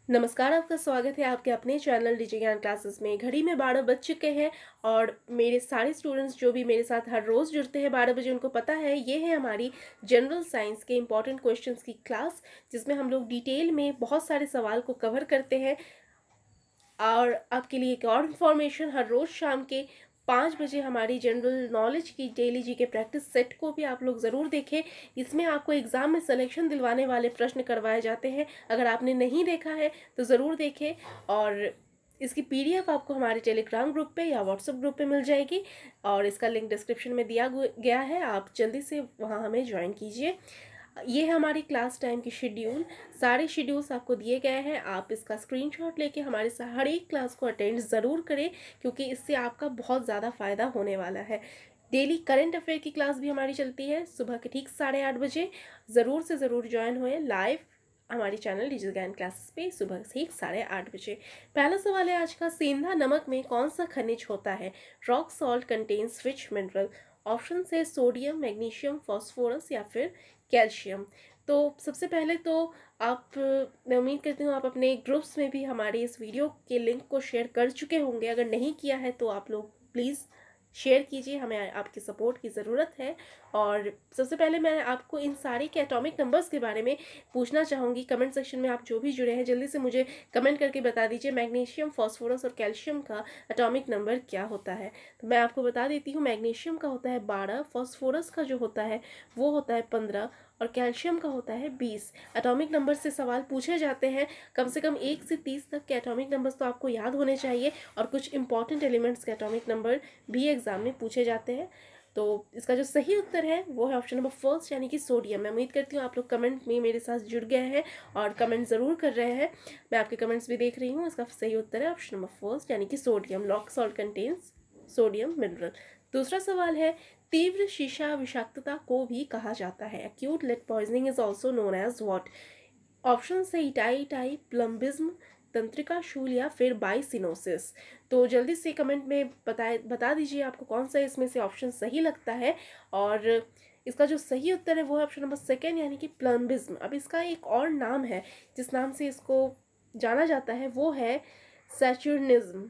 नमस्कार, आपका स्वागत है आपके अपने चैनल डिजी ज्ञान क्लासेस में। घड़ी में 12 बज चुके हैं और मेरे सारे स्टूडेंट्स जो भी मेरे साथ हर रोज़ जुड़ते हैं 12 बजे, उनको पता है ये है हमारी जनरल साइंस के इंपॉर्टेंट क्वेश्चंस की क्लास, जिसमें हम लोग डिटेल में बहुत सारे सवाल को कवर करते हैं। और आपके लिए एक और इन्फॉर्मेशन, हर रोज़ शाम के 5 बजे हमारी जनरल नॉलेज की डेली जी के प्रैक्टिस सेट को भी आप लोग ज़रूर देखें। इसमें आपको एग्ज़ाम में सिलेक्शन दिलवाने वाले प्रश्न करवाए जाते हैं। अगर आपने नहीं देखा है तो ज़रूर देखें। और इसकी पीडीएफ आपको हमारे टेलीग्राम ग्रुप पे या व्हाट्सएप ग्रुप पे मिल जाएगी और इसका लिंक डिस्क्रिप्शन में दिया गया है। आप जल्दी से वहाँ हमें ज्वाइन कीजिए। ये है हमारी क्लास टाइम की शेड्यूल। सारे शेड्यूल्स आपको दिए गए हैं। आप इसका स्क्रीनशॉट लेके हमारे हर एक क्लास को अटेंड ज़रूर करें, क्योंकि इससे आपका बहुत ज़्यादा फ़ायदा होने वाला है। डेली करंट अफेयर की क्लास भी हमारी चलती है सुबह के ठीक 8:30 बजे। ज़रूर से ज़रूर ज्वाइन होएं लाइव हमारे चैनल डिजिटल ज्ञान क्लासेस पे सुबह से ठीक 8:30 बजे। पहला सवाल है आज का, सेंधा नमक में कौन सा खनिज होता है? रॉक सॉल्ट कंटेन्स विच मिनरल? ऑप्शन है सोडियम, मैग्नीशियम, फॉस्फोरस या फिर कैल्शियम। तो सबसे पहले तो आप, मैं उम्मीद करती हूँ आप अपने ग्रुप्स में भी हमारे इस वीडियो के लिंक को शेयर कर चुके होंगे। अगर नहीं किया है तो आप लोग प्लीज़ शेयर कीजिए, हमें आपकी सपोर्ट की ज़रूरत है। और सबसे पहले मैं आपको इन सारे के एटॉमिक नंबर्स के बारे में पूछना चाहूँगी। कमेंट सेक्शन में आप जो भी जुड़े हैं जल्दी से मुझे कमेंट करके बता दीजिए, मैग्नीशियम, फॉस्फोरस और कैल्शियम का एटॉमिक नंबर क्या होता है। तो मैं आपको बता देती हूँ, मैग्नीशियम का होता है 12, फॉस्फोरस का जो होता है वो होता है 15 और कैल्शियम का होता है 20। एटॉमिक नंबर से सवाल पूछे जाते हैं। कम से कम 1 से 30 तक के एटॉमिक नंबर्स तो आपको याद होने चाहिए और कुछ इंपॉर्टेंट एलिमेंट्स के एटॉमिक नंबर भी एग्जाम में पूछे जाते हैं। तो इसका जो सही उत्तर है वो है ऑप्शन नंबर फर्स्ट, यानी कि सोडियम। मैं उम्मीद करती हूँ आप लोग कमेंट में मेरे साथ जुड़ गए हैं और कमेंट ज़रूर कर रहे हैं। मैं आपके कमेंट्स भी देख रही हूँ। इसका सही उत्तर है ऑप्शन नंबर फर्स्ट, यानी कि sodium. Rock salt contains sodium mineral. दूसरा सवाल है, तीव्र शीशा विषाक्तता को भी कहा जाता है? Acute lead poisoning is also known as what? Option है इटाई प्लम्बिज्म, तंत्रिका शूल या फिर बाइसिनोसिस। तो जल्दी से कमेंट में बता दीजिए आपको कौन सा इसमें से ऑप्शन सही लगता है। और इसका जो सही उत्तर है वो है ऑप्शन नंबर सेकेंड, यानी कि प्लम्बिज्म। अब इसका एक और नाम है जिस नाम से इसको जाना जाता है, वो है सैचुर्निज्म।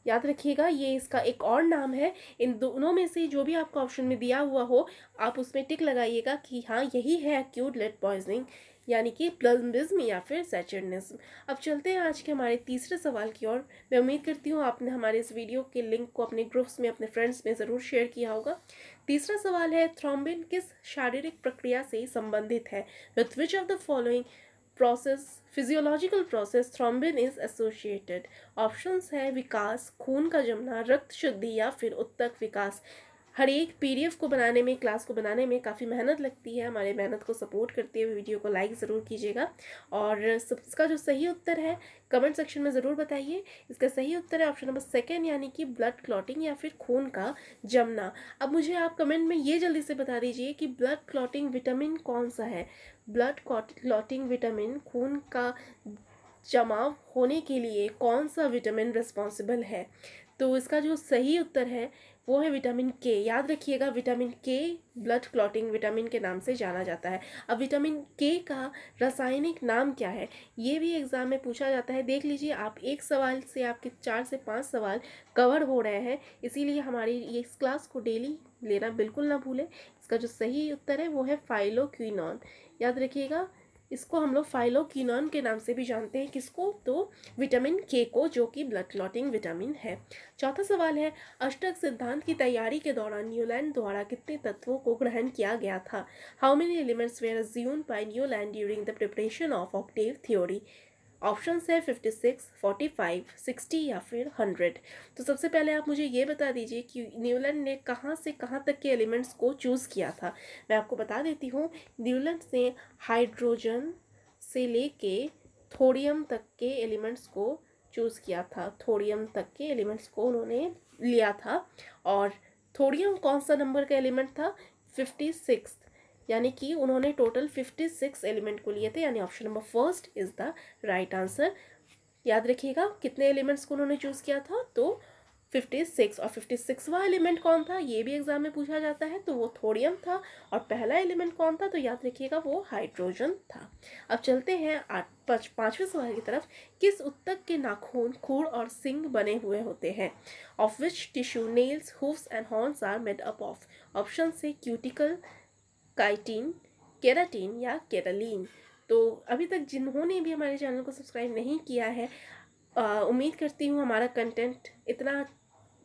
याद रखिएगा, ये इसका एक और नाम है। इन दोनों में से जो भी आपको ऑप्शन में दिया हुआ हो, आप उसमें टिक लगाइएगा कि हाँ यही है एक्यूट लेड पॉइजनिंग, यानी कि प्लम्बिज्म या फिर सैचुर्निज्म। अब चलते हैं आज के हमारे तीसरे सवाल की ओर। मैं उम्मीद करती हूँ आपने हमारे इस वीडियो के लिंक को अपने ग्रुप्स में, अपने फ्रेंड्स में ज़रूर शेयर किया होगा। तीसरा सवाल है, थ्रोम्बिन किस शारीरिक प्रक्रिया से संबंधित है? With which of the following process, physiological process thrombin is associated? Options है विकास, खून का जमना, रक्त शुद्धि या फिर उत्तक विकास। हर एक पीडीएफ को बनाने में, क्लास को बनाने में काफ़ी मेहनत लगती है। हमारे मेहनत को सपोर्ट करते हुए वीडियो को लाइक ज़रूर कीजिएगा। और इसका जो सही उत्तर है कमेंट सेक्शन में ज़रूर बताइए। इसका सही उत्तर है ऑप्शन नंबर सेकेंड, यानी कि ब्लड क्लॉटिंग या फिर खून का जमना। अब मुझे आप कमेंट में ये जल्दी से बता दीजिए कि ब्लड क्लॉटिंग विटामिन कौन सा है? ब्लड क्लॉटिंग विटामिन, खून का जमाव होने के लिए कौन सा विटामिन रिस्पॉन्सिबल है? तो इसका जो सही उत्तर है वो है विटामिन के। याद रखिएगा, विटामिन के ब्लड क्लॉटिंग विटामिन के नाम से जाना जाता है। अब विटामिन के का रासायनिक नाम क्या है, ये भी एग्जाम में पूछा जाता है। देख लीजिए, आप एक सवाल से आपके 4 से 5 सवाल कवर हो रहे हैं, इसीलिए हमारी ये इस क्लास को डेली लेना बिल्कुल ना भूलें। इसका जो सही उत्तर है वो है फाइलोक्विनोन। याद रखिएगा, इसको हम लोग फाइलोक्विनोन के नाम से भी जानते हैं। किसको? तो विटामिन के को, जो कि ब्लड क्लॉटिंग विटामिन है। चौथा सवाल है, अष्टक सिद्धांत की तैयारी के दौरान न्यूलैंड द्वारा कितने तत्वों को ग्रहण किया गया था? How many elements were assumed by Newland during the preparation of octave theory? Option है 56, 45, 60 या फिर 100। तो सबसे पहले आप मुझे ये बता दीजिए कि न्यूलैंड ने कहाँ से कहाँ तक के एलिमेंट्स को चूज़ किया था। मैं आपको बता देती हूँ, न्यूलैंड ने हाइड्रोजन से लेके थोडियम तक के एलिमेंट्स को चूज़ किया था। थोडियम तक के एलिमेंट्स को उन्होंने लिया था। और थोडियम कौन सा नंबर का एलिमेंट था? 56, यानी कि उन्होंने टोटल 56 एलिमेंट को लिए थे, यानी option number first is the right answer. याद रखिएगा कितने एलिमेंट्स को उन्होंने चूज़ किया था, तो 56। और 56वां एलिमेंट कौन था, ये भी एग्जाम में पूछा जाता है, तो वो थोडियम था। और पहला एलिमेंट कौन था, तो याद रखिएगा वो हाइड्रोजन था। अब चलते हैं पांचवें सवाल की तरफ। किस उत्तक के नाखून, खूर और सींग बने हुए होते हैं? Of which tissue nails, hoofs and horns are made up of? Option से क्यूटिकल, काइटिन, केराटिन या केरालीन। तो अभी तक जिन्होंने भी हमारे चैनल को सब्सक्राइब नहीं किया है, उम्मीद करती हूँ हमारा कंटेंट इतना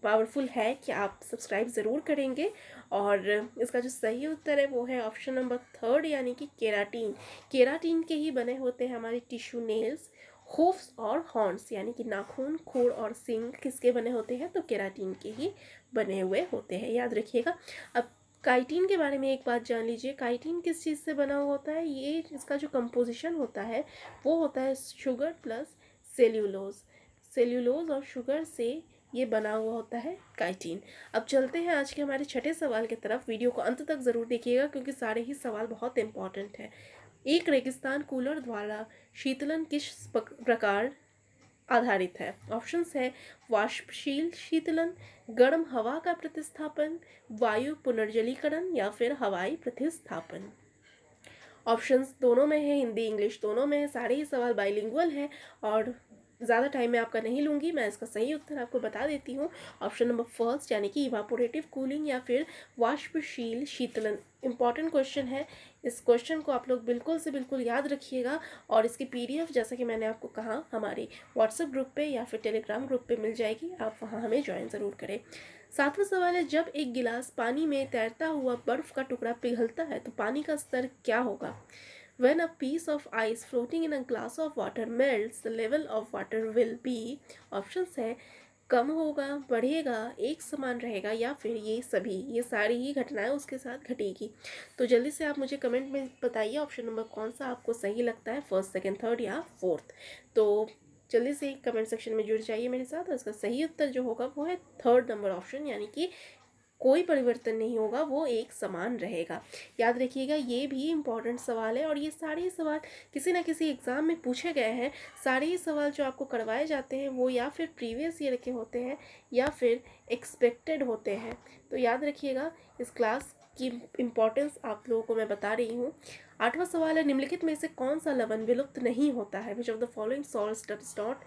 पावरफुल है कि आप सब्सक्राइब ज़रूर करेंगे। और इसका जो सही उत्तर है वो है ऑप्शन नंबर 3 यानी कि केराटिन। केराटिन के ही बने होते हैं हमारे टिश्यू नेल्स, हूफ्स और हॉर्न्स, यानी कि नाखून, खूर और सींग किसके बने होते हैं, तो केराटिन के ही बने हुए होते हैं, याद रखिएगा। अब काइटिन के बारे में एक बात जान लीजिए। काइटिन किस चीज़ से बना हुआ होता है? ये इसका जो कंपोजिशन होता है वो होता है शुगर प्लस सेल्यूलोज। सेल्यूलोज और शुगर से ये बना हुआ होता है काइटिन। अब चलते हैं आज के हमारे छठे सवाल की तरफ। वीडियो को अंत तक ज़रूर देखिएगा क्योंकि सारे ही सवाल बहुत इंपॉर्टेंट है। एक रेगिस्तान कूलर द्वारा शीतलन किस प्रकार आधारित है? ऑप्शंस है वाष्पशील शीतलन, गर्म हवा का प्रतिस्थापन, वायु पुनर्जलीकरण या फिर हवाई प्रतिस्थापन। ऑप्शंस दोनों में है, हिंदी इंग्लिश दोनों में है, सारे ही सवाल बाइलिंगुअल है और ज़्यादा टाइम मैं आपका नहीं लूँगी। मैं इसका सही उत्तर आपको बता देती हूँ। ऑप्शन नंबर फर्स्ट यानी कि इवापोरेटिव कूलिंग या फिर वाष्पशील शीतलन। इंपॉर्टेंट क्वेश्चन है, इस क्वेश्चन को आप लोग बिल्कुल से बिल्कुल याद रखिएगा। और इसकी PDF जैसा कि मैंने आपको कहा हमारे व्हाट्सएप ग्रुप पे या फिर टेलीग्राम ग्रुप पे मिल जाएगी, आप वहाँ हमें ज्वाइन ज़रूर करें। सातवां सवाल है, जब एक गिलास पानी में तैरता हुआ बर्फ का टुकड़ा पिघलता है तो पानी का स्तर क्या होगा? When a piece of ice floating in a glass of water melts, the level of water will be। Options है कम होगा, बढ़ेगा, एक समान रहेगा या फिर ये सभी, ये सारी ही घटनाएं उसके साथ घटेगी। तो जल्दी से आप मुझे कमेंट में बताइए ऑप्शन नंबर कौन सा आपको सही लगता है, फर्स्ट, सेकंड, थर्ड या फोर्थ। तो जल्दी से कमेंट सेक्शन में जुड़ जाइए मेरे साथ। और इसका सही उत्तर जो होगा वो है थर्ड नंबर ऑप्शन, यानी कि कोई परिवर्तन नहीं होगा, वो एक समान रहेगा। याद रखिएगा ये भी इम्पॉर्टेंट सवाल है और ये सारे सवाल किसी ना किसी एग्ज़ाम में पूछे गए हैं। सारे ही सवाल जो आपको करवाए जाते हैं वो या फिर प्रीवियस ईयर के होते हैं या फिर एक्सपेक्टेड होते हैं। तो याद रखिएगा, इस क्लास की इम्पोर्टेंस आप लोगों को मैं बता रही हूँ। आठवां सवाल है, निम्नलिखित में से कौन सा लवण विलुप्त नहीं होता है? Which of the following salts does not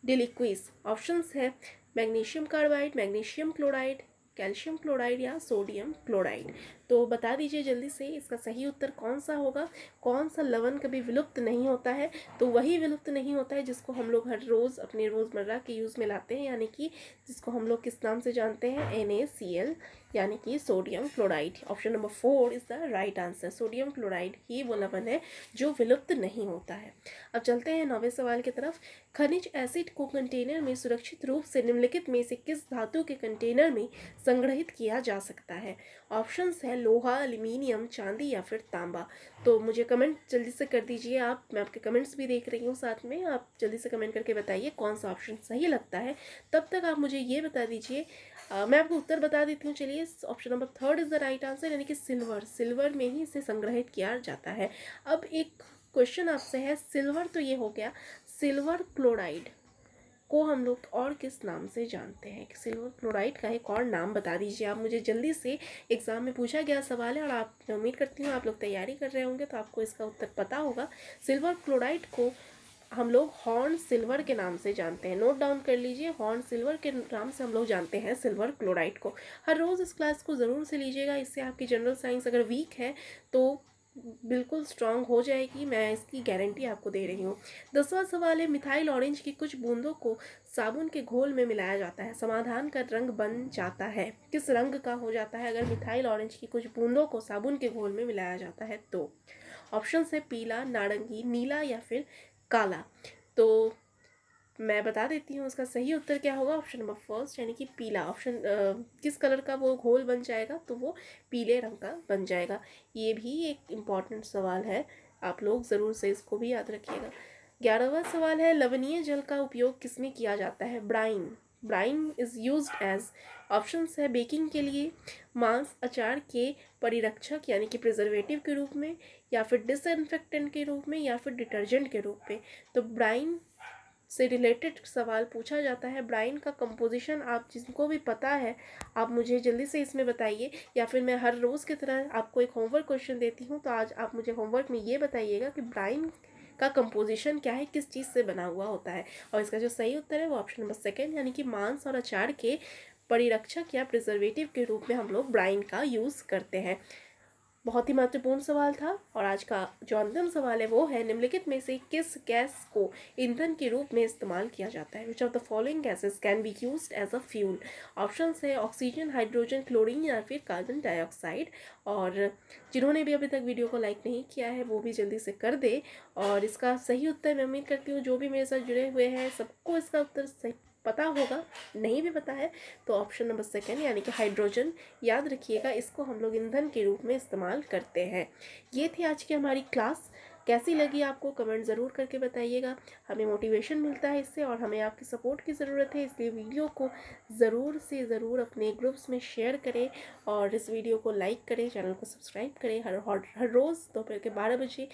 deliquesce? Options है magnesium carbide, magnesium chloride, calcium chloride या सोडियम क्लोराइड। तो बता दीजिए जल्दी से इसका सही उत्तर कौन सा होगा। कौन सा लवण कभी विलुप्त नहीं होता है? तो वही विलुप्त नहीं होता है जिसको हम लोग हर रोज़ अपने रोज़मर्रा के यूज़ में लाते हैं, यानी कि जिसको हम लोग किस नाम से जानते हैं, NaCl, यानी कि sodium chloride. Option number 4 is the right answer. Sodium chloride ही वो लवण है जो विलुप्त नहीं होता है। अब चलते हैं 9वें सवाल की तरफ। खनिज एसिड को कंटेनर में सुरक्षित रूप से निम्नलिखित में से किस धातु के कंटेनर में संग्रहित किया जा सकता है? ऑप्शंस है लोहा, एल्यूमिनियम, चांदी या फिर तांबा। तो मुझे कमेंट जल्दी से कर दीजिए आप, मैं आपके कमेंट्स भी देख रही हूँ साथ में। आप जल्दी से कमेंट करके बताइए कौन सा ऑप्शन सही लगता है। तब तक आप मुझे ये बता दीजिए, मैं आपको उत्तर बता देती हूँ। चलिए, option number 3 is the right answer, यानी कि सिल्वर। सिल्वर में ही इसे संग्रहित किया जाता है। अब एक क्वेश्चन आपसे है, सिल्वर तो ये हो गया, सिल्वर क्लोराइड को हम लोग और किस नाम से जानते हैं? सिल्वर क्लोराइड का एक और नाम बता दीजिए आप मुझे जल्दी से। एग्जाम में पूछा गया सवाल है और आप, मैं उम्मीद करती हूँ आप लोग तैयारी कर रहे होंगे तो आपको इसका उत्तर पता होगा। सिल्वर क्लोराइड को हम लोग हॉर्न सिल्वर के नाम से जानते हैं। नोट डाउन कर लीजिए, हॉर्न सिल्वर के नाम से हम लोग जानते हैं सिल्वर क्लोराइड को। हर रोज़ इस क्लास को ज़रूर से लीजिएगा, इससे आपकी जनरल साइंस अगर वीक है तो बिल्कुल स्ट्रांग हो जाएगी, मैं इसकी गारंटी आपको दे रही हूँ। 10वां सवाल है, मिथाइल ऑरेंज की कुछ बूंदों को साबुन के घोल में मिलाया जाता है, समाधान का रंग बन जाता है। किस रंग का हो जाता है अगर मिथाइल ऑरेंज की कुछ बूंदों को साबुन के घोल में मिलाया जाता है? तो ऑप्शन है पीला, नारंगी, नीला या फिर काला। तो मैं बता देती हूँ उसका सही उत्तर क्या होगा। ऑप्शन नंबर फर्स्ट यानी कि पीला। ऑप्शन किस कलर का वो घोल बन जाएगा, तो वो पीले रंग का बन जाएगा। ये भी एक इम्पॉर्टेंट सवाल है, आप लोग ज़रूर से इसको भी याद रखिएगा। 11वां सवाल है, लवणीय जल का उपयोग किसमें किया जाता है? Brine. Brine is used as. Options है बेकिंग के लिए, मांस अचार के परिरक्षक यानी कि प्रिजर्वेटिव के रूप में, या फिर डिसइंफेक्टेंट के रूप में, या फिर डिटर्जेंट के रूप में। तो ब्राइन से रिलेटेड सवाल पूछा जाता है। ब्राइन का कंपोजिशन आप जिनको भी पता है आप मुझे जल्दी से इसमें बताइए, या फिर मैं हर रोज़ की तरह आपको एक होमवर्क क्वेश्चन देती हूँ, तो आज आप मुझे होमवर्क में ये बताइएगा कि ब्राइन का कंपोजिशन क्या है, किस चीज़ से बना हुआ होता है। और इसका जो सही उत्तर है वो ऑप्शन नंबर सेकेंड, यानी कि मांस और अचार के परिरक्षक या प्रिजर्वेटिव के रूप में हम लोग ब्राइन का यूज़ करते हैं। बहुत ही महत्वपूर्ण सवाल था। और आज का जो अंतिम सवाल है वो है, निम्नलिखित में से किस गैस को ईंधन के रूप में इस्तेमाल किया जाता है? Which of the following gases can be used as a fuel? Option है ऑक्सीजन, हाइड्रोजन, क्लोरीन या फिर कार्बन डाइऑक्साइड। और जिन्होंने भी अभी तक वीडियो को लाइक नहीं किया है वो भी जल्दी से कर दे। और इसका सही उत्तर मैं उम्मीद करती हूँ जो भी मेरे साथ जुड़े हुए हैं सबको इसका उत्तर सही पता होगा। नहीं भी पता है तो ऑप्शन नंबर सेकेंड यानी कि हाइड्रोजन याद रखिएगा, इसको हम लोग ईंधन के रूप में इस्तेमाल करते हैं। ये थी आज की हमारी क्लास। कैसी लगी आपको कमेंट ज़रूर करके बताइएगा। हमें मोटिवेशन मिलता है इससे और हमें आपकी सपोर्ट की ज़रूरत है, इसलिए वीडियो को ज़रूर से ज़रूर अपने ग्रुप्स में शेयर करें और इस वीडियो को लाइक करें, चैनल को सब्सक्राइब करें। हर रोज़ दोपहर के 12 बजे,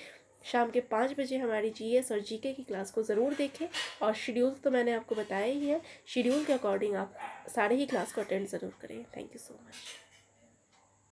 शाम के 5 बजे हमारी जीएस और जीके की क्लास को ज़रूर देखें। और शेड्यूल तो मैंने आपको बताया ही है, शेड्यूल के अकॉर्डिंग आप सारे ही क्लास को अटेंड ज़रूर करें। Thank you so much.